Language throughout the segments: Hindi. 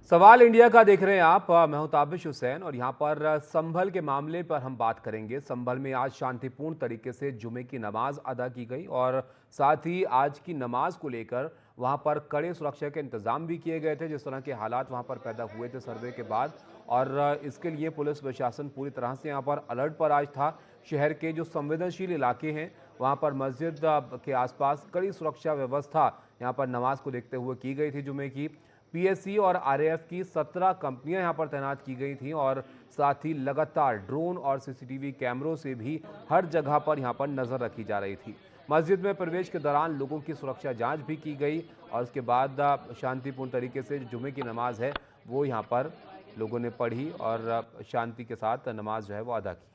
सवाल इंडिया का देख रहे हैं आप। मैं हूं ताबिश हुसैन और यहां पर संभल के मामले पर हम बात करेंगे। संभल में आज शांतिपूर्ण तरीके से जुमे की नमाज अदा की गई और साथ ही आज की नमाज को लेकर वहां पर कड़े सुरक्षा के इंतजाम भी किए गए थे। जिस तरह के हालात वहां पर पैदा हुए थे सर्वे के बाद, और इसके लिए पुलिस प्रशासन पूरी तरह से यहां पर अलर्ट पर आज था। शहर के जो संवेदनशील इलाके हैं वहां पर मस्जिद के आसपास कड़ी सुरक्षा व्यवस्था यहां पर नमाज को देखते हुए की गई थी। जुमे की पीएससी और आरएएफ की 17 कंपनियां यहां पर तैनात की गई थीं और साथ ही लगातार ड्रोन और सीसीटीवी कैमरों से भी हर जगह पर यहां पर नजर रखी जा रही थी। मस्जिद में प्रवेश के दौरान लोगों की सुरक्षा जांच भी की गई और उसके बाद शांतिपूर्ण तरीके से जो जुमे की नमाज है वो यहां पर लोगों ने पढ़ी और शांति के साथ नमाज जो है वो अदा की।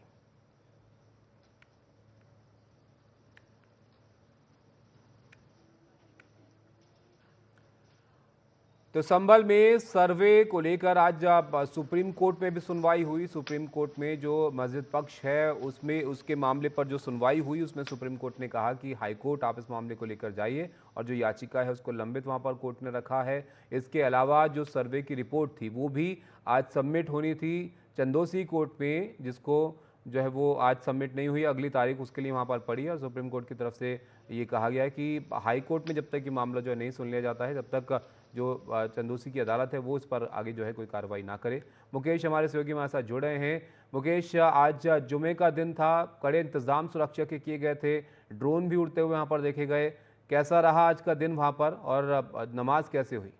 तो संभल में सर्वे को लेकर आज सुप्रीम कोर्ट में भी सुनवाई हुई। सुप्रीम कोर्ट में जो मस्जिद पक्ष है उसमें उसके मामले पर जो सुनवाई हुई उसमें सुप्रीम कोर्ट ने कहा कि हाई कोर्ट आप इस मामले को लेकर जाइए और जो याचिका है उसको लंबित वहां पर कोर्ट ने रखा है। इसके अलावा जो सर्वे की रिपोर्ट थी वो भी आज सबमिट होनी थी चंदोसी कोर्ट में, जिसको जो है वो आज सबमिट नहीं हुई। अगली तारीख उसके लिए वहाँ पर पड़ी है और सुप्रीम कोर्ट की तरफ से ये कहा गया है कि हाई कोर्ट में जब तक ये मामला जो है नहीं सुन लिया जाता है तब तक जो चंदोसी की अदालत है वो इस पर आगे जो है कोई कार्रवाई ना करे। मुकेश हमारे सहयोगी हमारे साथ जुड़े हैं। मुकेश, आज जुमे का दिन था, कड़े इंतजाम सुरक्षा के किए गए थे, ड्रोन भी उड़ते हुए वहाँ पर देखे गए। कैसा रहा आज का दिन वहाँ पर और नमाज कैसे हुई?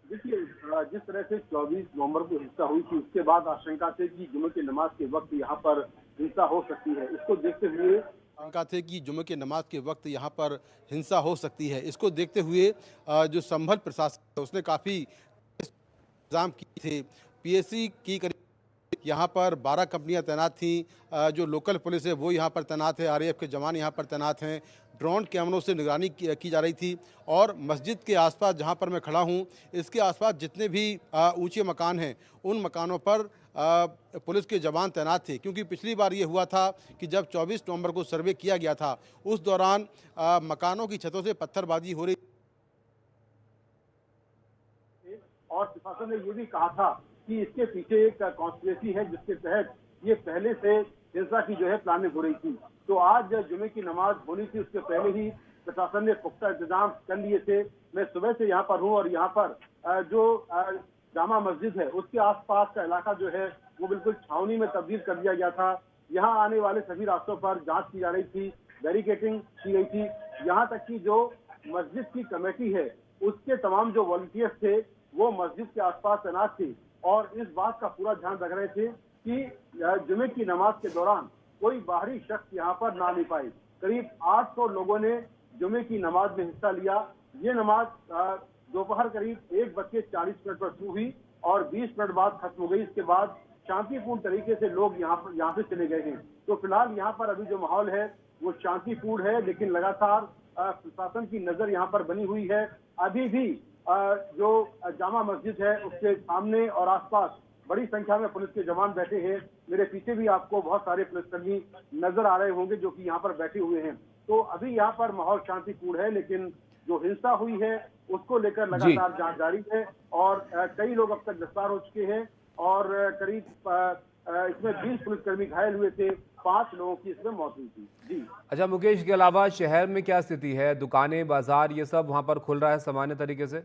देखिए, जिस तरह से 24 नवंबर को हिंसा हुई थी उसके बाद आशंका थी कि जुमे की नमाज के वक्त यहाँ पर हिंसा हो सकती है। इसको देखते हुए आशंका थे कि जुमे की नमाज के वक्त यहाँ पर हिंसा हो सकती है। इसको देखते हुए जो संभल प्रशासन है उसने काफ़ी इंतजाम किए थे। पीएससी की करीब यहाँ पर 12 कंपनियां तैनात थीं। जो लोकल पुलिस है वो यहाँ पर तैनात है, आरएएफ के जवान यहाँ पर तैनात हैं। ड्रोन कैमरों से निगरानी की जा रही थी और मस्जिद के आसपास जहाँ पर मैं खड़ा हूँ इसके आसपास जितने भी ऊंचे मकान हैं उन मकानों पर पुलिस के जवान तैनात थे, क्योंकि पिछली बार ये हुआ था कि जब 24 नवंबर को सर्वे किया गया था उस दौरान मकानों की छतों से पत्थरबाजी हो रही और प्रशासन ने ये भी कहा था कि इसके पीछे एक कॉन्स्पिरेसी है जिसके तहत ये पहले से हिंसा की जो है प्लानिंग हो रही थी। तो आज जुमे की नमाज होनी थी उसके पहले ही प्रशासन ने पुख्ता इंतजाम कर लिए थे। मैं सुबह से यहाँ पर हूँ और यहाँ पर जो जामा मस्जिद है उसके आसपास का इलाका जो है वो बिल्कुल छावनी में तब्दील कर दिया गया था। यहाँ आने वाले सभी रास्तों पर जांच की जा रही थी, बैरिकेडिंग की गई थी। यहाँ तक कि जो मस्जिद की कमेटी है उसके तमाम जो वॉलंटियर्स थे वो मस्जिद के आसपास तैनात थे और इस बात का पूरा ध्यान रख रहे थे कि जुमे की नमाज के दौरान कोई बाहरी शख्स यहाँ पर ना ले पाए। करीब 800 लोगों ने जुमे की नमाज में हिस्सा लिया। ये नमाज दोपहर करीब 1:40 पर शुरू हुई और 20 मिनट बाद खत्म हो गई। इसके बाद शांतिपूर्ण तरीके से लोग यहाँ से चले गए हैं। तो फिलहाल यहाँ पर अभी जो माहौल है वो शांतिपूर्ण है, लेकिन लगातार प्रशासन की नजर यहाँ पर बनी हुई है। अभी भी जो जामा मस्जिद है उसके सामने और आसपास बड़ी संख्या में पुलिस के जवान बैठे हैं। मेरे पीछे भी आपको बहुत सारे पुलिसकर्मी नजर आ रहे होंगे जो कि यहाँ पर बैठे हुए हैं। तो अभी यहाँ पर माहौल शांतिपूर्ण है, लेकिन जो हिंसा हुई है उसको लेकर लगातार जांच जारी है और कई लोग अब तक गिरफ्तार हो चुके हैं और करीब इसमें 20 पुलिसकर्मी घायल हुए थे, 5 लोगों की इसमें मौत हुई थी। जी अच्छा मुकेश, के अलावा शहर में क्या स्थिति है? दुकानें, बाजार ये सब वहां पर खुल रहा है सामान्य तरीके से?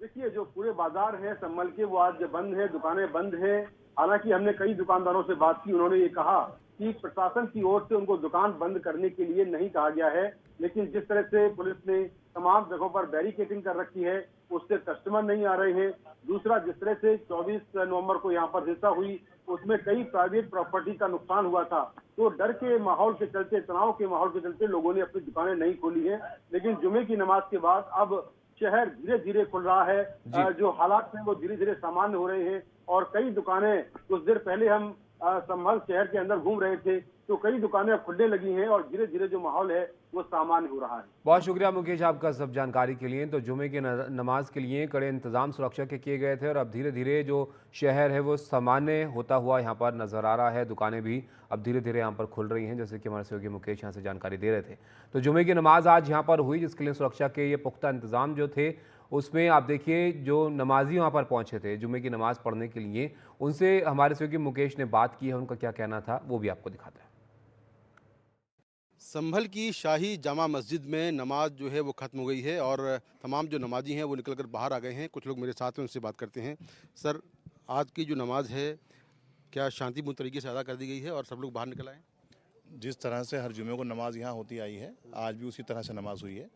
देखिए, जो पूरे बाजार हैं संभल के वो आज बंद है, दुकानें बंद हैं। हालांकि हमने कई दुकानदारों से बात की, उन्होंने ये कहा कि प्रशासन की ओर से उनको दुकान बंद करने के लिए नहीं कहा गया है, लेकिन जिस तरह से पुलिस ने तमाम जगहों पर बैरिकेडिंग कर रखी है उससे कस्टमर नहीं आ रहे हैं। दूसरा, जिस तरह से 24 नवंबर को यहाँ पर हिंसा हुई उसमें कई प्राइवेट प्रॉपर्टी का नुकसान हुआ था, तो डर के माहौल के चलते, तनाव के माहौल के चलते लोगों ने अपनी दुकानें नहीं खोली है। लेकिन जुमे की नमाज के बाद अब शहर धीरे धीरे खुल रहा है। जो हालात हैं वो धीरे धीरे सामान्य हो रहे हैं और कई दुकानें, कुछ देर पहले हम संभल शहर के अंदर घूम रहे थे तो कई दुकानें अब खुलने लगी हैं और धीरे धीरे जो माहौल है वो सामान्य हो रहा है। बहुत शुक्रिया मुकेश आपका सब जानकारी के लिए। तो जुमे की नमाज के लिए कड़े इंतजाम सुरक्षा के किए गए थे और अब धीरे धीरे जो शहर है वो सामान्य होता हुआ यहाँ पर नज़र आ रहा है। दुकानें भी अब धीरे धीरे यहाँ पर खुल रही हैं, जैसे कि हमारे सहयोगी मुकेश यहाँ से जानकारी दे रहे थे। तो जुमे की नमाज आज यहाँ पर हुई, जिसके लिए सुरक्षा के ये पुख्ता इंतजाम जो थे उसमें आप देखिए जो नमाजी वहाँ पर पहुँचे थे जुमे की नमाज़ पढ़ने के लिए, उनसे हमारे सहयोगी मुकेश ने बात की है। उनका क्या कहना था वो भी आपको दिखाते हैं। संभल की शाही जामा मस्जिद में नमाज जो है वो ख़त्म हो गई है और तमाम जो नमाजी हैं वो निकलकर बाहर आ गए हैं। कुछ लोग मेरे साथ हैं, उनसे बात करते हैं। सर, आज की जो नमाज है क्या शांतिपूर्ण तरीके से अदा कर दी गई है और सब लोग बाहर निकल आए? जिस तरह से हर जुमे को नमाज यहाँ होती आई है, आज भी उसी तरह से नमाज हुई है।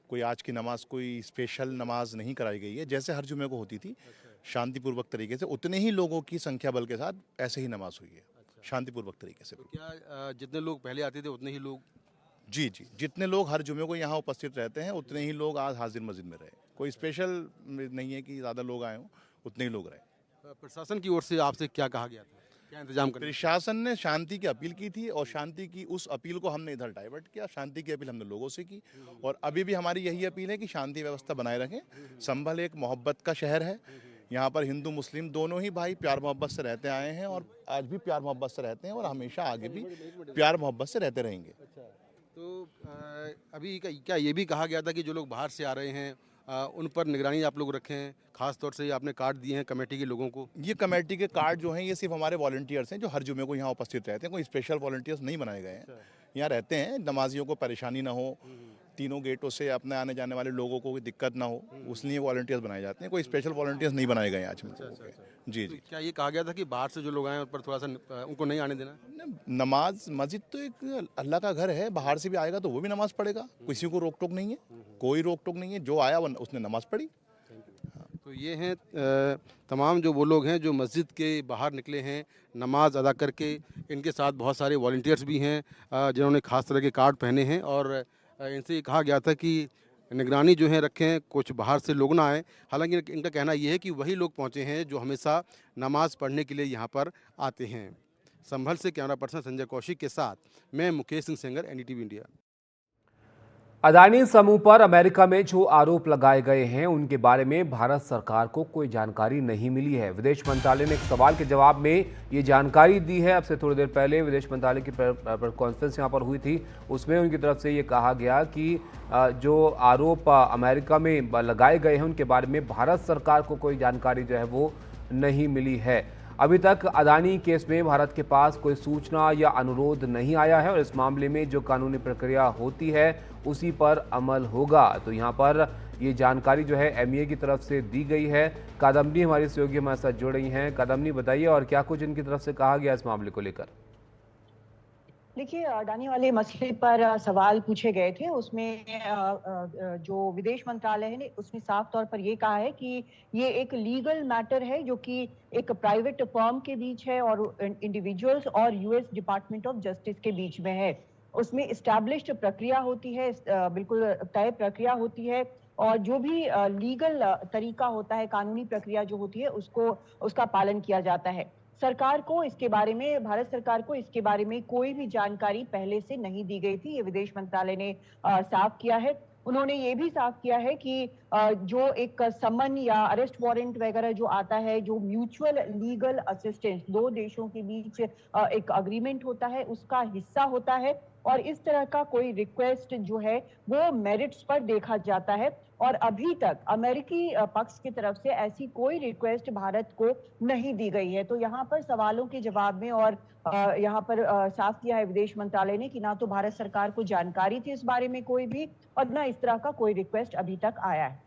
कोई आज की नमाज कोई स्पेशल नमाज नहीं कराई गई है, जैसे हर जुमे को होती थी शांतिपूर्वक तरीके से, उतने ही लोगों की संख्या बल के साथ ऐसे ही नमाज हुई है शांतिपूर्वक तरीके से। तो क्या जितने लोग पहले आते थे उतने ही लोग? जी, जितने लोग हर जुमे को यहाँ उपस्थित रहते हैं उतने ही लोग आज हाजिर मस्जिद में रहे। कोई स्पेशल नहीं है कि ज़्यादा लोग आए हों, उतने ही लोग रहे। प्रशासन की ओर से आपसे क्या कहा गया था, क्या इंतजाम करें? प्रशासन ने शांति की अपील की थी और शांति की उस अपील को हमने इधर डाइवर्ट किया। शांति की अपील हमने लोगों से की और अभी भी हमारी यही अपील है कि शांति व्यवस्था बनाए रखें। संभल एक मोहब्बत का शहर है, यहाँ पर हिंदू मुस्लिम दोनों ही भाई प्यार मोहब्बत से रहते आए हैं और आज भी प्यार मोहब्बत से रहते हैं और हमेशा आगे भी प्यार मोहब्बत से रहते रहेंगे। तो अभी क्या ये भी कहा गया था कि जो लोग बाहर से आ रहे हैं उन पर निगरानी आप लोग रखें, खास तौर से आपने कार्ड दिए हैं कमेटी के लोगों को? ये कमेटी के कार्ड जो हैं ये सिर्फ हमारे वॉलंटियर्स हैं जो हर जुमे को यहाँ उपस्थित रहते हैं। कोई स्पेशल वॉलंटियर्स नहीं बनाए गए हैं। यहाँ रहते हैं, नमाजियों को परेशानी ना हो, तीनों गेटों से अपने आने जाने वाले लोगों को कोई दिक्कत ना हो, उसलिए वॉलंटियर्स बनाए जाते हैं। कोई स्पेशल वॉलंटियर्स नहीं बनाए गए आज में। जी। तो क्या ये कहा गया था कि बाहर से जो लोग आए उन पर थोड़ा सा उनको नहीं आने देना? नमाज मस्जिद तो एक अल्लाह का घर है, बाहर से भी आएगा तो वो भी नमाज पढ़ेगा, किसी को रोक टोक नहीं है, कोई रोक टोक नहीं है। जो आया उसने नमाज पढ़ी। तो ये हैं तमाम जो वो लोग हैं जो मस्जिद के बाहर निकले हैं नमाज अदा करके। इनके साथ बहुत सारे वॉलंटियर्स भी हैं जिन्होंने खास तरह के कार्ड पहने हैं और इनसे कहा गया था कि निगरानी जो है रखें, कुछ बाहर से लोग ना आए। हालांकि इनका कहना ये है कि वही लोग पहुंचे हैं जो हमेशा नमाज पढ़ने के लिए यहाँ पर आते हैं। संभल से कैमरा पर्सन संजय कौशिक के साथ मैं मुकेश सिंह सेंगर, एनडीटीवी इंडिया। अदानी समूह पर अमेरिका में जो आरोप लगाए गए हैं उनके बारे में भारत सरकार को कोई जानकारी नहीं मिली है। विदेश मंत्रालय ने एक सवाल के जवाब में ये जानकारी दी है। अब से थोड़ी देर पहले विदेश मंत्रालय की प्रेस कॉन्फ्रेंस यहाँ पर हुई थी, उसमें उनकी तरफ से ये कहा गया कि जो आरोप अमेरिका में लगाए गए हैं उनके बारे में भारत सरकार को कोई जानकारी जो है वो नहीं मिली है। अभी तक अदानी केस में भारत के पास कोई सूचना या अनुरोध नहीं आया है और इस मामले में जो कानूनी प्रक्रिया होती है उसी पर अमल होगा। तो यहाँ पर ये जानकारी जो है एमईए की तरफ से दी गई है। कादम्बनी हमारी सहयोगी हमारे साथ जुड़ रही हैं। कादम्बनी, बताइए और क्या कुछ इनकी तरफ से कहा गया इस मामले को लेकर? देखिए, अडानी वाले मसले पर सवाल पूछे गए थे। उसमें जो विदेश मंत्रालय है ने उसने साफ तौर पर ये कहा है कि ये एक लीगल मैटर है जो कि एक प्राइवेट फर्म के बीच है और इंडिविजुअल्स और यूएस डिपार्टमेंट ऑफ जस्टिस के बीच में है। उसमें एस्टैब्लिश्ड प्रक्रिया होती है, बिल्कुल तय प्रक्रिया होती है और जो भी लीगल तरीका होता है, कानूनी प्रक्रिया जो होती है उसका पालन किया जाता है। सरकार को इसके बारे में, भारत सरकार को इसके बारे में कोई भी जानकारी पहले से नहीं दी गई थी। ये विदेश मंत्रालय ने साफ किया है। उन्होंने ये भी साफ किया है कि जो एक समन या अरेस्ट वारंट वगैरह जो आता है, जो म्यूचुअल लीगल असिस्टेंस दो देशों के बीच एक अग्रीमेंट होता है, उसका हिस्सा होता है और इस तरह का कोई रिक्वेस्ट जो है वो मेरिट्स पर देखा जाता है। और अभी तक अमेरिकी पक्ष की तरफ से ऐसी कोई रिक्वेस्ट भारत को नहीं दी गई है। तो यहाँ पर सवालों के जवाब में और यहाँ पर साफ किया है विदेश मंत्रालय ने कि ना तो भारत सरकार को जानकारी थी इस बारे में कोई भी और ना इस तरह का कोई रिक्वेस्ट अभी तक आया है।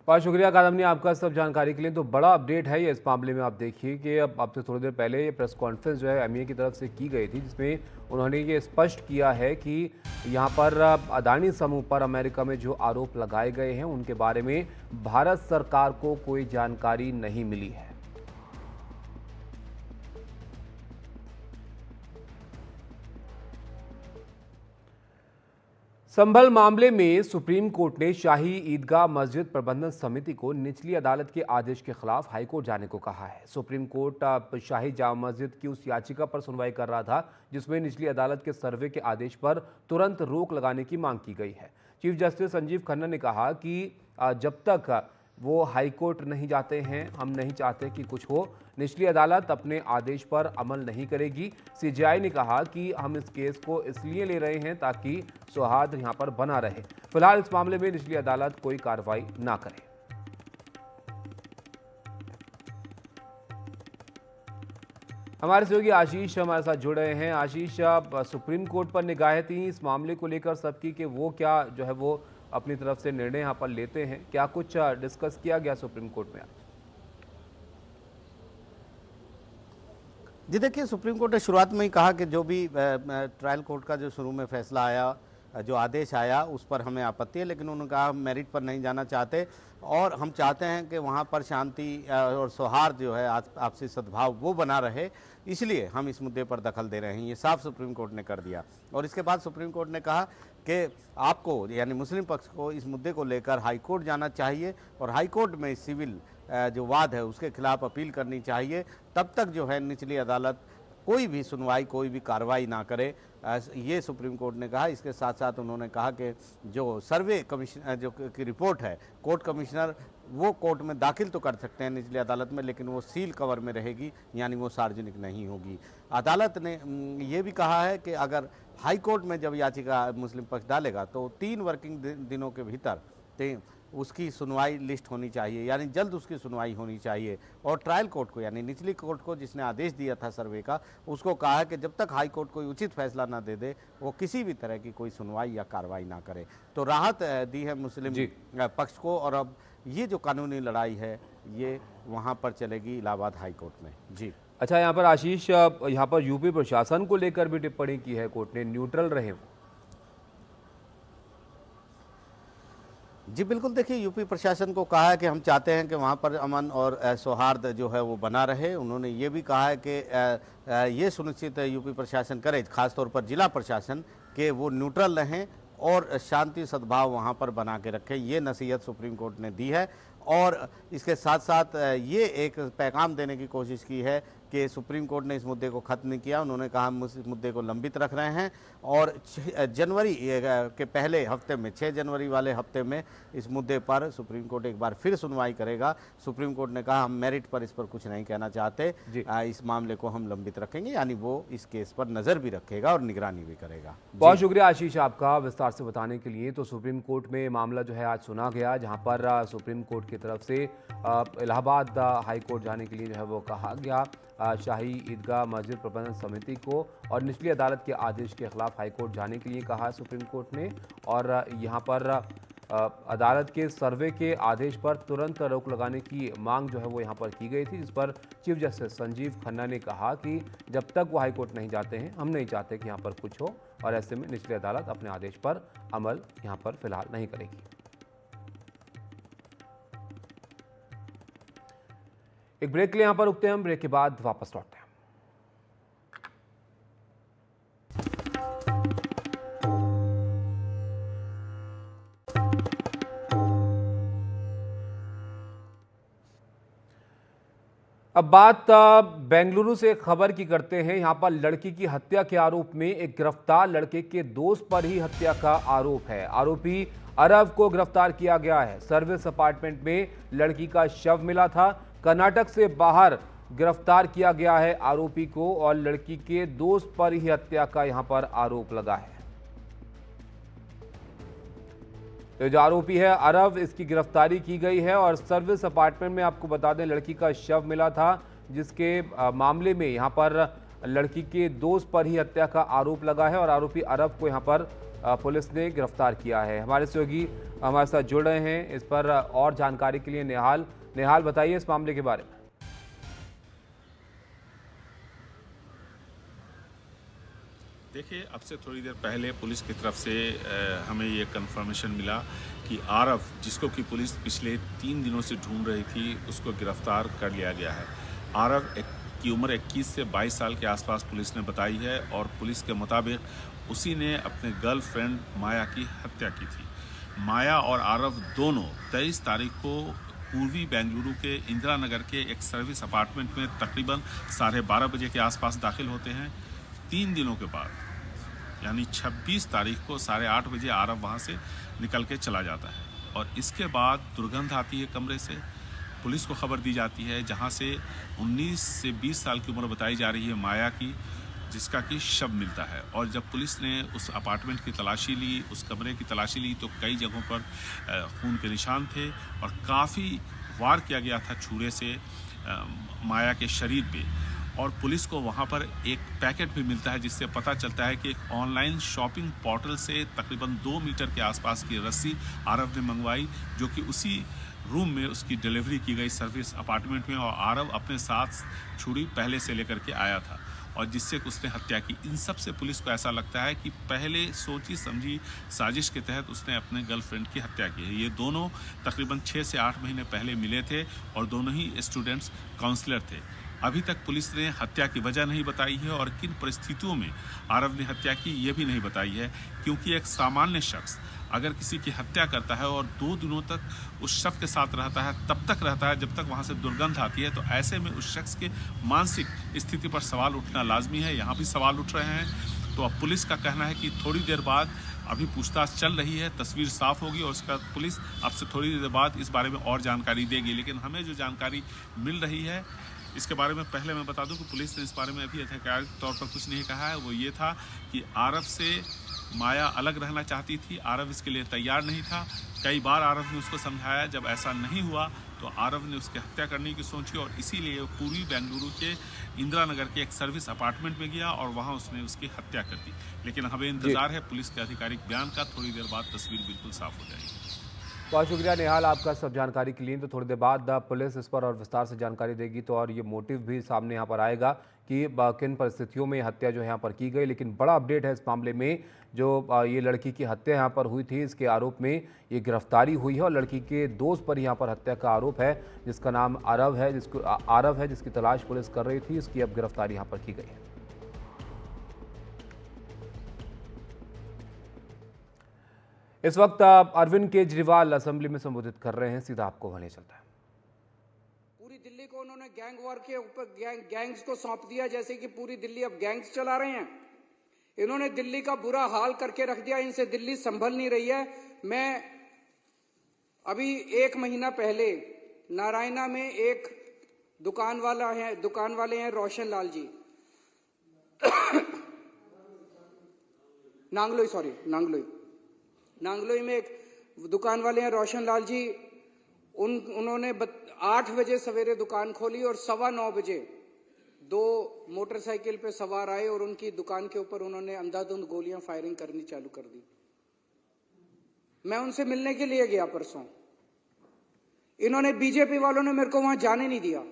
बहुत शुक्रिया कादम्बनी आपका सब जानकारी के लिए। तो बड़ा अपडेट है ये इस मामले में। आप देखिए कि अब आपसे थोड़ी देर पहले ये प्रेस कॉन्फ्रेंस जो है एमईए की तरफ से की गई थी, जिसमें उन्होंने ये स्पष्ट किया है कि यहाँ पर अदानी समूह पर अमेरिका में जो आरोप लगाए गए हैं उनके बारे में भारत सरकार को कोई जानकारी नहीं मिली है। संभल मामले में सुप्रीम कोर्ट ने शाही ईदगाह मस्जिद प्रबंधन समिति को निचली अदालत के आदेश के खिलाफ हाईकोर्ट जाने को कहा है। सुप्रीम कोर्ट शाही जामा मस्जिद की उस याचिका पर सुनवाई कर रहा था जिसमें निचली अदालत के सर्वे के आदेश पर तुरंत रोक लगाने की मांग की गई है। चीफ जस्टिस संजीव खन्ना ने कहा कि जब तक वो हाईकोर्ट नहीं जाते हैं हम नहीं चाहते कि कुछ हो। निचली अदालत अपने आदेश पर अमल नहीं करेगी। सीजेआई ने कहा कि हम इस केस को इसलिए ले रहे हैं ताकि सौहार्द यहां पर बना रहे। फिलहाल इस मामले में निचली अदालत कोई कार्रवाई ना करे। हमारे सहयोगी आशीष हमारे साथ जुड़ रहे हैं। आशीष, सुप्रीम कोर्ट पर निगाहें थी इस मामले को लेकर सबकी कि वो क्या जो है वो अपनी तरफ से निर्णय यहाँ पर लेते हैं। क्या कुछ डिस्कस किया गया सुप्रीम कोर्ट में? जी देखिए, सुप्रीम कोर्ट ने शुरुआत में ही कहा कि जो भी ट्रायल कोर्ट का जो शुरू में फैसला आया, जो आदेश आया, उस पर हमें आपत्ति है, लेकिन उन्होंने कहा हम मेरिट पर नहीं जाना चाहते और हम चाहते हैं कि वहाँ पर शांति और सौहार्द जो है, आपसी सद्भाव वो बना रहे, इसलिए हम इस मुद्दे पर दखल दे रहे हैं। ये साफ सुप्रीम कोर्ट ने कर दिया। और इसके बाद सुप्रीम कोर्ट ने कहा कि आपको यानी मुस्लिम पक्ष को इस मुद्दे को लेकर हाई कोर्ट जाना चाहिए और हाई कोर्ट में सिविल जो वाद है उसके खिलाफ अपील करनी चाहिए। तब तक जो है निचली अदालत कोई भी सुनवाई, कोई भी कार्रवाई ना करे, ये सुप्रीम कोर्ट ने कहा। इसके साथ साथ उन्होंने कहा कि जो सर्वे कमीशन जो की रिपोर्ट है, कोर्ट कमिश्नर वो कोर्ट में दाखिल तो कर सकते हैं निचली अदालत में, लेकिन वो सील कवर में रहेगी, यानी वो सार्वजनिक नहीं होगी। अदालत ने ये भी कहा है कि अगर हाई कोर्ट में जब याचिका मुस्लिम पक्ष डालेगा तो 3 वर्किंग दिनों के भीतर उसकी सुनवाई लिस्ट होनी चाहिए, यानी जल्द उसकी सुनवाई होनी चाहिए। और ट्रायल कोर्ट को यानी निचली कोर्ट को जिसने आदेश दिया था सर्वे का, उसको कहा है कि जब तक हाई कोर्ट कोई उचित फैसला ना दे दे वो किसी भी तरह की कोई सुनवाई या कार्रवाई ना करे। तो राहत दी है मुस्लिम पक्ष को और अब ये जो कानूनी लड़ाई है ये वहाँ पर चलेगी इलाहाबाद हाई कोर्ट में। जी अच्छा, यहाँ पर आशीष, यहाँ पर यूपी प्रशासन को लेकर भी टिप्पणी की है कोर्ट ने, न्यूट्रल रहे वो। जी बिल्कुल, देखिए यूपी प्रशासन को कहा है कि हम चाहते हैं कि वहाँ पर अमन और सौहार्द जो है वो बना रहे। उन्होंने ये भी कहा है कि ये सुनिश्चित यूपी प्रशासन करे, खासतौर पर जिला प्रशासन, कि वो न्यूट्रल रहें और शांति सद्भाव वहाँ पर बना के रखें। ये नसीहत सुप्रीम कोर्ट ने दी है और इसके साथ साथ ये एक पैगाम देने की कोशिश की है कि सुप्रीम कोर्ट ने इस मुद्दे को खत्म नहीं किया। उन्होंने कहा हम इस मुद्दे को लंबित रख रहे हैं और जनवरी के पहले हफ्ते में, 6 जनवरी वाले हफ्ते में इस मुद्दे पर सुप्रीम कोर्ट एक बार फिर सुनवाई करेगा। सुप्रीम कोर्ट ने कहा हम मेरिट पर इस पर कुछ नहीं कहना चाहते, इस मामले को हम लंबित रखेंगे, यानी वो इस केस पर नज़र भी रखेगा और निगरानी भी करेगा। बहुत शुक्रिया आशीष आपका विस्तार से बताने के लिए। तो सुप्रीम कोर्ट में मामला जो है आज सुना गया, जहां पर सुप्रीम कोर्ट की तरफ से इलाहाबाद हाई कोर्ट जाने के लिए जो है वो कहा गया शाही ईदगाह मस्जिद प्रबंधन समिति को, और निचली अदालत के आदेश के खिलाफ हाई कोर्ट जाने के लिए कहा सुप्रीम कोर्ट ने। और यहाँ पर अदालत के सर्वे के आदेश पर तुरंत रोक लगाने की मांग जो है वो यहाँ पर की गई थी, जिस पर चीफ जस्टिस संजीव खन्ना ने कहा कि जब तक वो हाई कोर्ट नहीं जाते हैं हम नहीं चाहते कि यहाँ पर कुछ हो, और ऐसे में निचली अदालत अपने आदेश पर अमल यहाँ पर फिलहाल नहीं करेगी। एक ब्रेक के लिए यहाँ पर रुकते हैं हम, ब्रेक के बाद वापस लौटते हैं। अब बात बेंगलुरु से खबर की करते हैं। यहां पर लड़की की हत्या के आरोप में एक गिरफ्तार लड़के के दोस्त पर ही हत्या का आरोप है। आरोपी अरव को गिरफ्तार किया गया है। सर्विस अपार्टमेंट में लड़की का शव मिला था। कर्नाटक से बाहर गिरफ्तार किया गया है आरोपी को, और लड़की के दोस्त पर ही हत्या का यहां पर आरोप लगा है। तो जो आरोपी है अरव, इसकी गिरफ्तारी की गई है और सर्विस अपार्टमेंट में आपको बता दें लड़की का शव मिला था, जिसके मामले में यहां पर लड़की के दोस्त पर ही हत्या का आरोप लगा है और आरोपी अरव को यहां पर पुलिस ने गिरफ्तार किया है। हमारे सहयोगी हमारे साथ जुड़ रहे हैं इस पर और जानकारी के लिए। नेहाल बताइए इस मामले के बारे में। देखिए, अब से थोड़ी देर पहले पुलिस की तरफ से हमें ये कंफर्मेशन मिला कि आरव, जिसको कि पुलिस पिछले 3 दिनों से ढूंढ रही थी, उसको गिरफ्तार कर लिया गया है। आरव जिसकी उम्र 21 से 22 साल के आसपास पुलिस ने बताई है और पुलिस के मुताबिक उसी ने अपने गर्लफ्रेंड माया की हत्या की थी। माया और आरव दोनों 23 तारीख को पूर्वी बेंगलुरु के इंदिरा नगर के एक सर्विस अपार्टमेंट में तकरीबन 12:30 बजे के आसपास दाखिल होते हैं। 3 दिनों के बाद यानी 26 तारीख को 8:30 बजे आरव वहाँ से निकल के चला जाता है और इसके बाद दुर्गंध आती है कमरे से। पुलिस को खबर दी जाती है, जहाँ से 19 से 20 साल की उम्र बताई जा रही है माया की, जिसका कि शव मिलता है। और जब पुलिस ने उस अपार्टमेंट की तलाशी ली, उस कमरे की तलाशी ली, तो कई जगहों पर खून के निशान थे और काफ़ी वार किया गया था छुरे से माया के शरीर पे। और पुलिस को वहाँ पर एक पैकेट भी मिलता है, जिससे पता चलता है कि एक ऑनलाइन शॉपिंग पोर्टल से तकरीबन 2 मीटर के आसपास की रस्सी आरव ने मंगवाई, जो कि उसी रूम में उसकी डिलीवरी की गई सर्विस अपार्टमेंट में, और आरव अपने साथ छुरी पहले से लेकर के आया था और जिससे उसने हत्या की। इन सब से पुलिस को ऐसा लगता है कि पहले सोची समझी साजिश के तहत उसने अपने गर्लफ्रेंड की हत्या की है। ये दोनों तकरीबन 6 से 8 महीने पहले मिले थे और दोनों ही स्टूडेंट्स काउंसलर थे। अभी तक पुलिस ने हत्या की वजह नहीं बताई है और किन परिस्थितियों में आरव ने हत्या की ये भी नहीं बताई है, क्योंकि एक सामान्य शख्स अगर किसी की हत्या करता है और 2 दिनों तक उस शख्स के साथ रहता है, तब तक रहता है जब तक वहाँ से दुर्गंध आती है, तो ऐसे में उस शख्स के मानसिक स्थिति पर सवाल उठना लाजमी है। यहाँ भी सवाल उठ रहे हैं। तो अब पुलिस का कहना है कि थोड़ी देर बाद अभी पूछताछ चल रही है, तस्वीर साफ होगी और उसका पुलिस आपसे थोड़ी देर बाद इस बारे में और जानकारी देगी। लेकिन हमें जो जानकारी मिल रही है इसके बारे में पहले मैं बता दूं कि पुलिस ने इस बारे में अभी आधिकारिक तौर पर कुछ नहीं कहा है। वो ये था कि आरव से माया अलग रहना चाहती थी, आरव इसके लिए तैयार नहीं था। कई बार आरव ने उसको समझाया, जब ऐसा नहीं हुआ तो आरव ने उसकी हत्या करने की सोची और इसीलिए पूर्वी बेंगलुरु के इंदिरा नगर के एक सर्विस अपार्टमेंट में गया और वहाँ उसने उसकी हत्या कर दी। लेकिन हमें इंतजार है पुलिस के आधिकारिक बयान का। थोड़ी देर बाद तस्वीर बिल्कुल साफ हो जाएगी। बहुत शुक्रिया निहाल आपका सब जानकारी के लिए। तो थोड़ी देर बाद पुलिस इस पर और विस्तार से जानकारी देगी, तो और ये मोटिव भी सामने यहाँ पर आएगा कि किन परिस्थितियों में हत्या जो है यहाँ पर की गई। लेकिन बड़ा अपडेट है इस मामले में, जो ये लड़की की हत्या यहाँ पर हुई थी, इसके आरोप में ये गिरफ्तारी हुई है और लड़की के दोस्त पर यहाँ पर हत्या का आरोप है, जिसका नाम आरव है, जिसकी तलाश पुलिस कर रही थी। इसकी अब गिरफ्तारी यहाँ पर की गई है। इस वक्त अरविंद केजरीवाल असेंबली में संबोधित कर रहे हैं, सीधा आपको वहीं चलता है। पूरी दिल्ली को उन्होंने गैंग वॉर के ऊपर गैंग्स को सौंप दिया, जैसे कि पूरी दिल्ली अब गैंग्स चला रहे हैं। इन्होंने दिल्ली का बुरा हाल करके रख दिया, इनसे दिल्ली संभल नहीं रही है। मैं अभी 1 महीना पहले नारायणा में एक दुकान वाले हैं रोशन लाल जी नांगलोई में एक दुकान वाले हैं रोशन लाल जी। उन्होंने 8 बजे सवेरे दुकान खोली और 9:15 बजे 2 मोटरसाइकिल पे सवार आए और उनकी दुकान के ऊपर उन्होंने अंधाधुंध गोलियां फायरिंग करनी चालू कर दी। मैं उनसे मिलने के लिए गया परसों। इन्होंने बीजेपी वालों ने मेरे को वहां जाने नहीं दिया,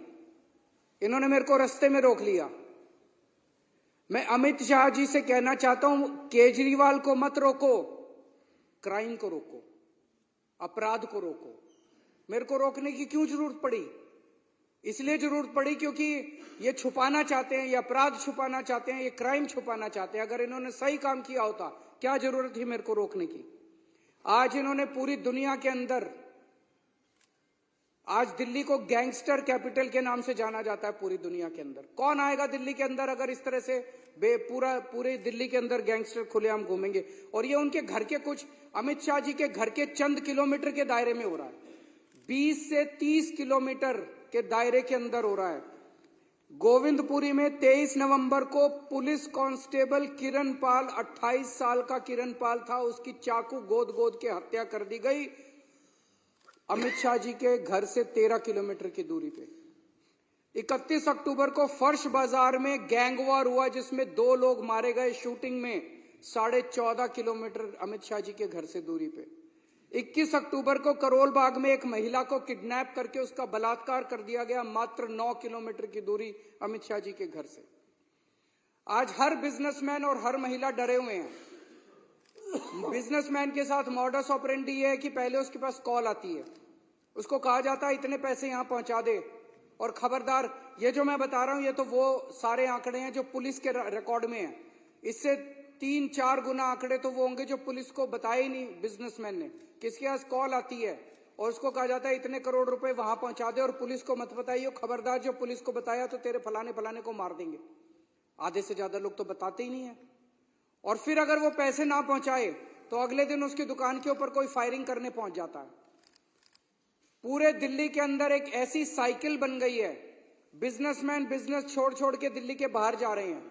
इन्होंने मेरे को रास्ते में रोक लिया। मैं अमित शाह जी से कहना चाहता हूं, केजरीवाल को मत रोको, क्राइम को रोको, अपराध को रोको। मेरे को रोकने की क्यों जरूरत पड़ी? इसलिए जरूरत पड़ी क्योंकि ये छुपाना चाहते हैं, ये अपराध छुपाना चाहते हैं, ये क्राइम छुपाना चाहते हैं। अगर इन्होंने सही काम किया होता, क्या जरूरत थी मेरे को रोकने की? आज इन्होंने पूरी दुनिया के अंदर, आज दिल्ली को गैंगस्टर कैपिटल के नाम से जाना जाता है पूरी दुनिया के अंदर। कौन आएगा दिल्ली के अंदर अगर इस तरह से पूरे दिल्ली के अंदर गैंगस्टर खुलेआम घूमेंगे? और ये उनके घर के कुछ, अमित शाह जी के घर के चंद किलोमीटर के दायरे में हो रहा है, 20 से 30 किलोमीटर के दायरे के अंदर हो रहा है। गोविंदपुरी में 23 नवंबर को पुलिस कांस्टेबल किरण पाल, 28 साल का किरण पाल था, उसकी चाकू गोद के हत्या कर दी गई अमित शाह जी के घर से 13 किलोमीटर की दूरी पे। 31 अक्टूबर को फर्श बाजार में गैंग वॉर हुआ, जिसमें 2 लोग मारे गए शूटिंग में, 14.5 किलोमीटर अमित शाह जी के घर से दूरी पे। 21 अक्टूबर को करोल बाग में एक महिला को किडनैप करके उसका बलात्कार कर दिया गया, मात्र 9 किलोमीटर की दूरी अमित शाह जी के घर से। आज हर बिजनेसमैन और हर महिला डरे हुए हैं। बिजनेसमैन के साथ मॉडस ऑपरेंडी है कि पहले उसके पास कॉल आती है, उसको कहा जाता है इतने पैसे यहां पहुंचा दे, और खबरदार, ये जो मैं बता रहा हूं ये तो वो सारे आंकड़े हैं जो पुलिस के रिकॉर्ड में हैं। इससे 3-4 गुना आंकड़े तो वो होंगे जो पुलिस को बताए ही नहीं बिजनेसमैन ने। किसके पास कॉल आती है और उसको कहा जाता है इतने करोड़ रुपए वहां पहुंचा दे और पुलिस को मत बताइए, खबरदार जो पुलिस को बताया तो तेरे फलाने को मार देंगे। आधे से ज्यादा लोग तो बताते ही नहीं है। और फिर अगर वो पैसे ना पहुंचाए तो अगले दिन उसकी दुकान के ऊपर कोई फायरिंग करने पहुंच जाता है। पूरे दिल्ली के अंदर एक ऐसी साइकिल बन गई है, बिजनेसमैन बिजनेस छोड़ के दिल्ली के बाहर जा रहे हैं,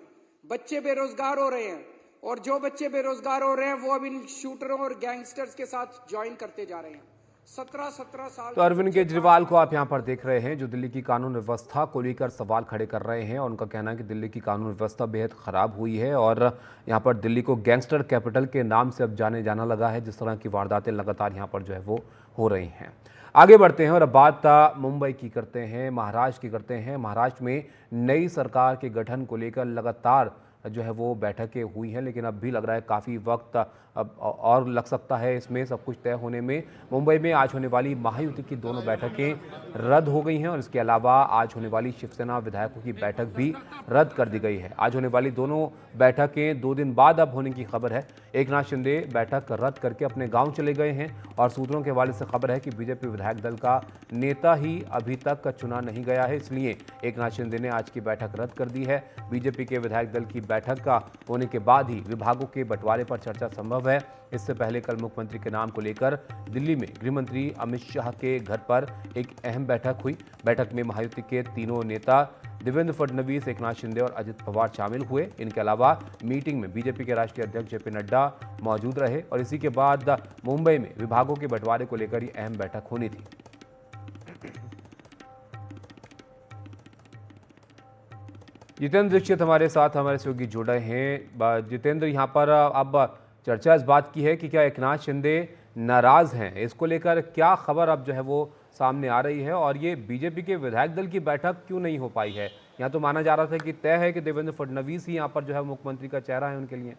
बच्चे बेरोजगार हो रहे हैं, और जो बच्चे बेरोजगार हो रहे हैं वो अब इन शूटरों और गैंगस्टर्स के साथ ज्वाइन करते जा रहे हैं। 17 साल। तो अरविंद केजरीवाल को आप यहां पर देख रहे हैं, जो दिल्ली की कानून व्यवस्था को लेकर सवाल खड़े कर रहे हैं, और उनका कहना है कि दिल्ली की कानून व्यवस्था बेहद खराब हुई है और यहां पर दिल्ली को गैंगस्टर कैपिटल के नाम से अब जाने जाना लगा है। जिस तरह की वारदातें लगातार यहां पर जो है वो हो रही हैं। आगे बढ़ते हैं और अब बात मुंबई की करते हैं, महाराष्ट्र की करते हैं। महाराष्ट्र में नई सरकार के गठन को लेकर लगातार जो है वो बैठकें हुई हैं, लेकिन अब भी लग रहा है काफ़ी वक्त अब और लग सकता है इसमें सब कुछ तय होने में। मुंबई में आज होने वाली महायुति की दोनों बैठकें रद्द हो गई हैं और इसके अलावा आज होने वाली शिवसेना विधायकों की बैठक भी रद्द कर दी गई है। आज होने वाली दोनों बैठकें 2 दिन बाद अब होने की खबर है। एकनाथ शिंदे बैठक रद्द करके अपने गाँव चले गए हैं और सूत्रों के हवाले से खबर है कि बीजेपी विधायक दल का नेता ही अभी तक चुना नहीं गया है, इसलिए एकनाथ शिंदे ने आज की बैठक रद्द कर दी है। बीजेपी के विधायक दल की बैठक का होने के बाद ही विभागों के बंटवारे पर चर्चा संभव है। इससे पहले कल मुख्यमंत्री के नाम को लेकर दिल्ली में गृह मंत्री अमित शाह के घर पर एक अहम बैठक हुई। बैठक में महायुति के तीनों नेता देवेंद्र फडणवीस, एकनाथ शिंदे और अजित पवार शामिल हुए। इनके अलावा मीटिंग में बीजेपी के राष्ट्रीय अध्यक्ष जेपी नड्डा मौजूद रहे और इसी के बाद मुंबई में विभागों के बंटवारे को लेकर ये अहम बैठक होनी थी। जितेंद्र दीक्षित हमारे साथ हमारे सहयोगी जुड़े हैं। जितेंद्र, यहाँ पर अब चर्चा इस बात की है कि क्या एकनाथ शिंदे नाराज हैं, इसको लेकर क्या खबर अब जो है वो सामने आ रही है और ये बीजेपी के विधायक दल की बैठक क्यों नहीं हो पाई है? यहाँ तो माना जा रहा था कि तय है कि देवेंद्र फडणवीस ही यहाँ पर जो है मुख्यमंत्री का चेहरा है उनके लिए।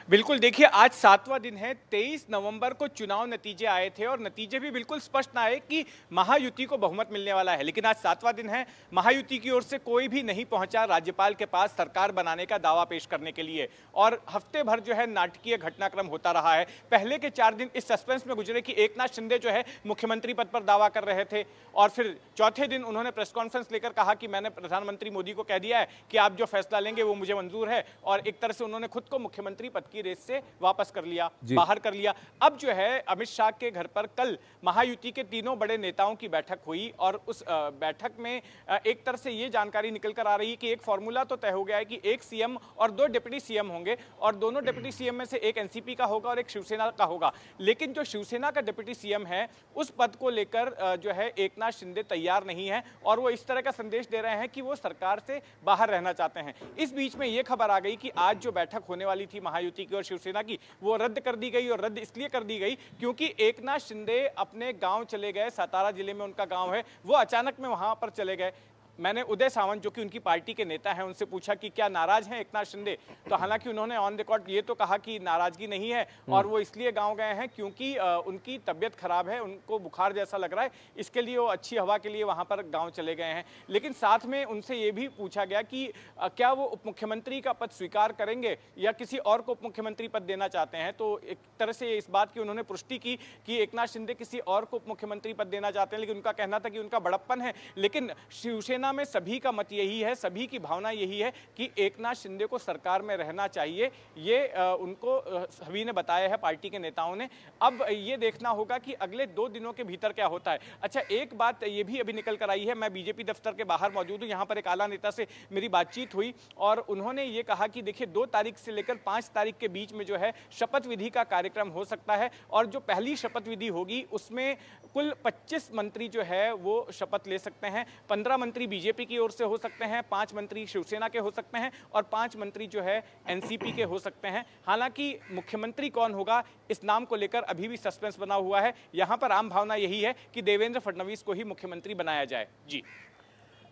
बिल्कुल, देखिए आज 7वां दिन है। 23 नवंबर को चुनाव नतीजे आए थे और नतीजे भी बिल्कुल स्पष्ट आए कि महायुति को बहुमत मिलने वाला है, लेकिन आज 7वां दिन है। महायुति की ओर से कोई भी नहीं पहुंचा राज्यपाल के पास सरकार बनाने का दावा पेश करने के लिए और हफ्ते भर जो है नाटकीय घटनाक्रम होता रहा है। पहले के 4 दिन इस सस्पेंस में गुजरे कि एकनाथ शिंदे जो है मुख्यमंत्री पद पर दावा कर रहे थे और फिर चौथे दिन उन्होंने प्रेस कॉन्फ्रेंस लेकर कहा कि मैंने प्रधानमंत्री मोदी को कह दिया है कि आप जो फैसला लेंगे वो मुझे मंजूर है, और एक तरह से उन्होंने खुद को मुख्यमंत्री पद की रेस से वापस कर लिया, बाहर कर लिया। अब जो है अमित शाह के घर पर कल महायुति के तीनों बड़े नेताओं की बैठक हुई और उस बैठक में एक तरह से ये जानकारी निकल कर आ रही है कि एक फॉर्मूला तो तय हो गया है कि एक सीएम और 2 डिप्टी सीएम होंगे और दोनों डिप्टी सीएम में से एक एनसीपी का होगा और एक शिवसेना का होगा। लेकिन जो शिवसेना का डिप्टी सीएम है उस पद को लेकर जो है एकनाथ शिंदे तैयार नहीं है और वो इस तरह का संदेश दे रहे हैं कि वो सरकार से बाहर रहना चाहते हैं। इस बीच में ये खबर आ गई कि आज जो बैठक होने वाली थी महायुति की और शिवसेना की, वो रद्द कर दी गई और रद्द इसलिए कर दी गई क्योंकि एकनाथ शिंदे अपने गांव चले गए। सातारा जिले में उनका गांव है, वो अचानक में वहां पर चले गए। मैंने उदय सामंत जो कि उनकी पार्टी के नेता हैं उनसे पूछा कि क्या नाराज हैं एकनाथ शिंदे, तो हालांकि उन्होंने ऑन रिकॉर्ड ये तो कहा कि नाराजगी नहीं है और वो इसलिए गांव गए हैं क्योंकि उनकी तबीयत खराब है, उनको बुखार जैसा लग रहा है, इसके लिए वो अच्छी हवा के लिए वहां पर गांव चले गए हैं। लेकिन साथ में उनसे ये भी पूछा गया कि क्या वो उप मुख्यमंत्री का पद स्वीकार करेंगे या किसी और को उप मुख्यमंत्री पद देना चाहते हैं। तो एक तरह से इस बात की उन्होंने पुष्टि की कि एकनाथ शिंदे किसी और को उप मुख्यमंत्री पद देना चाहते हैं, लेकिन उनका कहना था कि उनका बड़प्पन है। लेकिन शिवसेना में सभी का मत यही है, सभी की भावना यही है कि एकनाथ शिंदे को सरकार में रहना चाहिए। ये उनको सभी ने बताया है, पार्टी के नेताओं ने। अब ये देखना होगा कि अगले 2 दिनों के भीतर क्या होता है। अच्छा, एक बात ये भी अभी निकल कर आई है, मैं बीजेपी दफ्तर के बाहर मौजूद हूँ, यहाँ पर एक आला नेता से मेरी बातचीत हुई और उन्होंने ये कहा कि देखिए 2 तारीख से लेकर 5 तारीख के बीच में जो है शपथ विधि का कार्यक्रम हो सकता है और जो पहली शपथ विधि होगी उसमें कुल 25 मंत्री जो है वो शपथ ले सकते हैं। 15 मंत्री बीजेपी की ओर से हो सकते हैं, 5 मंत्री शिवसेना के हो सकते हैं और 5 मंत्री जो है एनसीपी के हो सकते हैं। हालांकि मुख्यमंत्री कौन होगा इस नाम को लेकर अभी भी सस्पेंस बना हुआ है। यहां पर आम भावना यही है कि देवेंद्र फडणवीस को ही मुख्यमंत्री बनाया जाए। जी,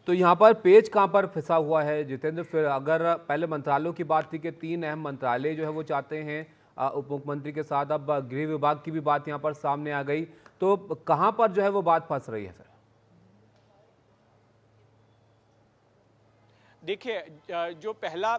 तो यहाँ पर पेच कहाँ पर फंसा हुआ है जितेंद्र? फिर अगर पहले मंत्रालयों की बात थी कि 3 अहम मंत्रालय जो है वो चाहते हैं उप मुख्यमंत्री के साथ अब गृह विभाग की भी बात यहाँ पर सामने आ गई, तो कहाँ पर जो है वो बात फंस रही है फिर? देखिए, जो पहला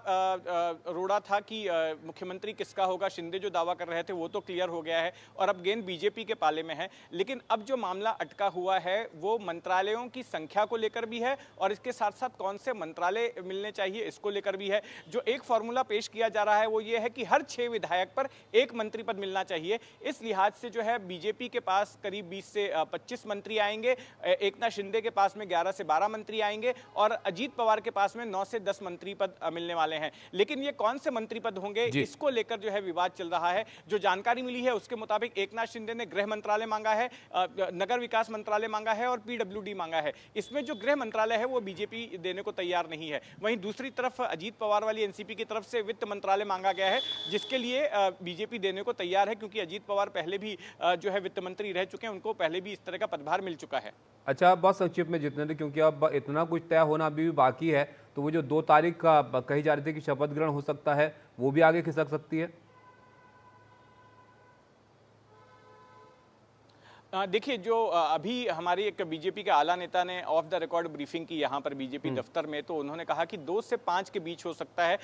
रोड़ा था कि मुख्यमंत्री किसका होगा, शिंदे जो दावा कर रहे थे वो तो क्लियर हो गया है और अब गेंद बीजेपी के पाले में है। लेकिन अब जो मामला अटका हुआ है वो मंत्रालयों की संख्या को लेकर भी है और इसके साथ साथ कौन से मंत्रालय मिलने चाहिए इसको लेकर भी है। जो एक फॉर्मूला पेश किया जा रहा है वो ये है कि हर 6 विधायक पर एक मंत्री पद मिलना चाहिए। इस लिहाज से जो है बीजेपी के पास करीब 20 से 25 मंत्री आएंगे, एकनाथ शिंदे के पास में 11 से 12 मंत्री आएंगे और अजीत पवार के पास में 9 से 10 मंत्री पद मिलने वाले हैं। लेकिन ये कौन से मंत्री पद होंगे इसको लेकर जो है विवाद चल रहा है। जो जानकारी मिली है उसके मुताबिक एकनाथ शिंदे ने गृह मंत्रालय मांगा है, नगर विकास मंत्रालय मांगा है और पीडब्ल्यूडी मांगा है। इसमें जो गृह मंत्रालय है वो बीजेपी देने को तैयार नहीं है। वहीं दूसरी तरफ अजीत पवार वाली एनसीपी की तरफ से वित्त मंत्रालय मांगा गया है, जिसके लिए बीजेपी देने को तैयार है, क्योंकि अजीत पवार पहले भी जो है वित्त मंत्री रह चुके हैं, उनको पहले भी इस तरह का पदभार मिल चुका है। अच्छा, बहुत संक्षिप्त में जितेंद्र, क्योंकि अब इतना कुछ तय होना अभी भी बाकी है, तो वो जो 2 तारीख का कही जा रही थी कि शपथ ग्रहण हो सकता है, वो भी आगे खिसक सकती है? देखिए, जो अभी हमारी एक बीजेपी के आला नेता ने ऑफ द रिकॉर्ड ब्रीफिंग की यहाँ पर बीजेपी दफ्तर में, तो उन्होंने कहा कि 2 से 5 के बीच हो सकता है।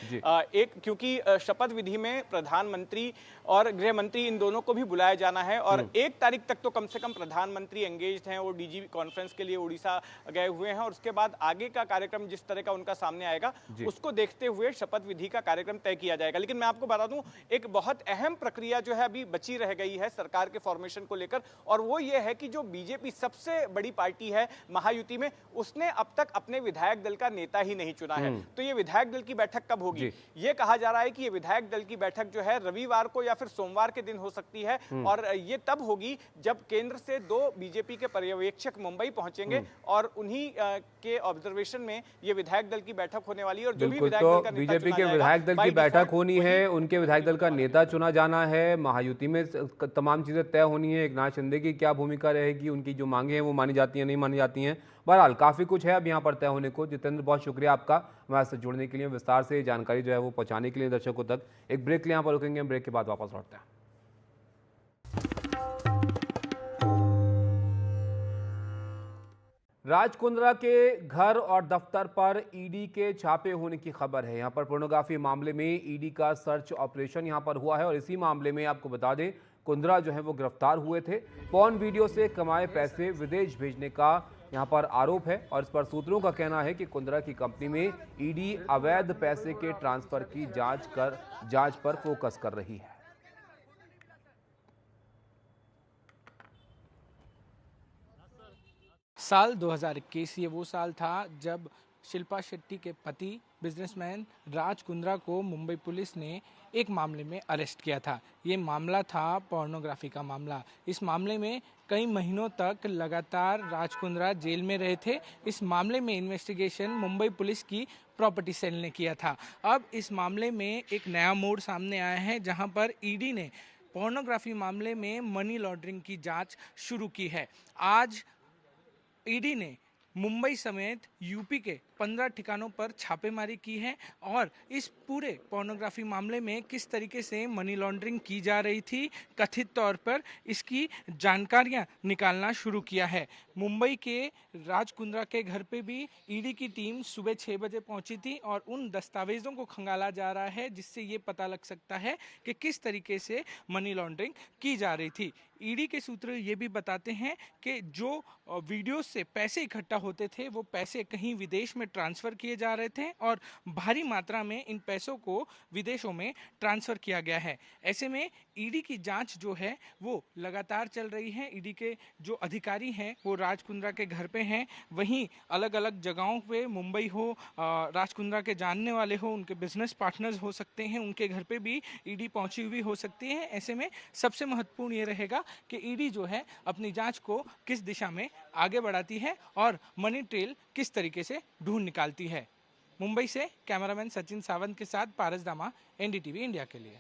क्योंकि शपथ विधि में प्रधानमंत्री और गृह मंत्री इन दोनों को भी बुलाया जाना है और 1 तारीख तक तो कम से कम प्रधानमंत्री एंगेज्ड हैं, वो डीजी कॉन्फ्रेंस के लिए उड़ीसा गए हुए हैं और उसके बाद आगे का कार्यक्रम जिस तरह का उनका सामने आएगा उसको देखते हुए शपथ विधि का कार्यक्रम तय किया जाएगा। लेकिन मैं आपको बता दूं, एक बहुत अहम प्रक्रिया जो है अभी बची रह गई है सरकार के फॉर्मेशन को लेकर, और वो ये है कि जो बीजेपी सबसे बड़ी पार्टी है महायुति में, उसने अब तक अपने विधायक दल का नेता ही नहीं चुना है। तो ये विधायक दल की बैठक कब होगी? ये कहा जा रहा है कि ये विधायक दल की बैठक जो है रविवार को या फिर सोमवार के दिन हो सकती है और ये तब होगी जब केंद्र से 2 बीजेपी के पर्यवेक्षक मुंबई पहुंचेंगे और उन्हीं के ऑब्जर्वेशन में ये विधायक दल की बैठक होने वाली है। और जो भी विधायक दल का नेता बीजेपी के विधायक दल की बैठक होनी है, उनके विधायक दल का नेता चुना जाना है, महायुति में तमाम चीजें तय होनी है, एकनाथ शिंदे की क्या भूमिका रहेगी, उनकी जो मांगे हैं वो मानी जाती हैं नहीं मानी जाती हैं। बहरहाल काफ़ी कुछ है अब यहाँ पर तय होने को। जितेंद्र, बहुत शुक्रिया आपका हमारे साथ जुड़ने के लिए, विस्तार से जानकारी जो है वो पहुँचाने के लिए दर्शकों तक। एक ब्रेक के लिए यहाँ पर रुकेंगे, ब्रेक के बाद वापस लौटते हैं। राज कुंद्रा के घर और दफ्तर पर ईडी के छापे होने की खबर है। यहाँ पर पोर्नोग्राफी मामले में ईडी का सर्च ऑपरेशन यहाँ पर हुआ है और इसी मामले में आपको बता दें कुंद्रा जो है वो गिरफ्तार हुए थे। पॉर्न वीडियो से कमाए पैसे विदेश भेजने का यहाँ पर आरोप है और इस पर सूत्रों का कहना है कि कुंद्रा की कंपनी में ईडी अवैध पैसे के ट्रांसफर की जांच पर फोकस कर रही है। साल 2021 ये वो साल था जब शिल्पा शेट्टी के पति बिजनेसमैन राज कुंद्रा को मुंबई पुलिस ने एक मामले में अरेस्ट किया था। ये मामला था पोर्नोग्राफी का मामला। इस मामले में कई महीनों तक लगातार राज कुंद्रा जेल में रहे थे। इस मामले में इन्वेस्टिगेशन मुंबई पुलिस की प्रॉपर्टी सेल ने किया था। अब इस मामले में एक नया मोड़ सामने आया है, जहां पर ईडी ने पोर्नोग्राफी मामले में मनी लॉन्ड्रिंग की जांच शुरू की है। आज ईडी ने मुंबई समेत यूपी के 15 ठिकानों पर छापेमारी की है और इस पूरे पोर्नोग्राफी मामले में किस तरीके से मनी लॉन्ड्रिंग की जा रही थी कथित तौर पर, इसकी जानकारियां निकालना शुरू किया है। मुंबई के राज कुंद्रा के घर पे भी ईडी की टीम सुबह 6 बजे पहुंची थी और उन दस्तावेजों को खंगाला जा रहा है जिससे ये पता लग सकता है कि किस तरीके से मनी लॉन्ड्रिंग की जा रही थी। ईडी के सूत्र ये भी बताते हैं कि जो वीडियो से पैसे इकट्ठा होते थे वो पैसे कहीं विदेश में ट्रांसफ़र किए जा रहे थे और भारी मात्रा में इन पैसों को विदेशों में ट्रांसफ़र किया गया है। ऐसे में ईडी की जांच जो है वो लगातार चल रही है। ईडी के जो अधिकारी हैं वो राज कुंद्रा के घर पे हैं, वहीं अलग अलग जगहों पे मुंबई हो, राज कुंद्रा के जानने वाले हो, उनके बिजनेस पार्टनर्स हो सकते हैं, उनके घर पे भी ईडी पहुंची हुई हो सकती है। ऐसे में सबसे महत्वपूर्ण ये रहेगा कि ईडी जो है अपनी जांच को किस दिशा में आगे बढ़ाती है और मनी ट्रेल किस तरीके से ढूंढ निकालती है। मुंबई से कैमरामैन सचिन सावंत के साथ पारस दामा, एनडीटीवी इंडिया के लिए।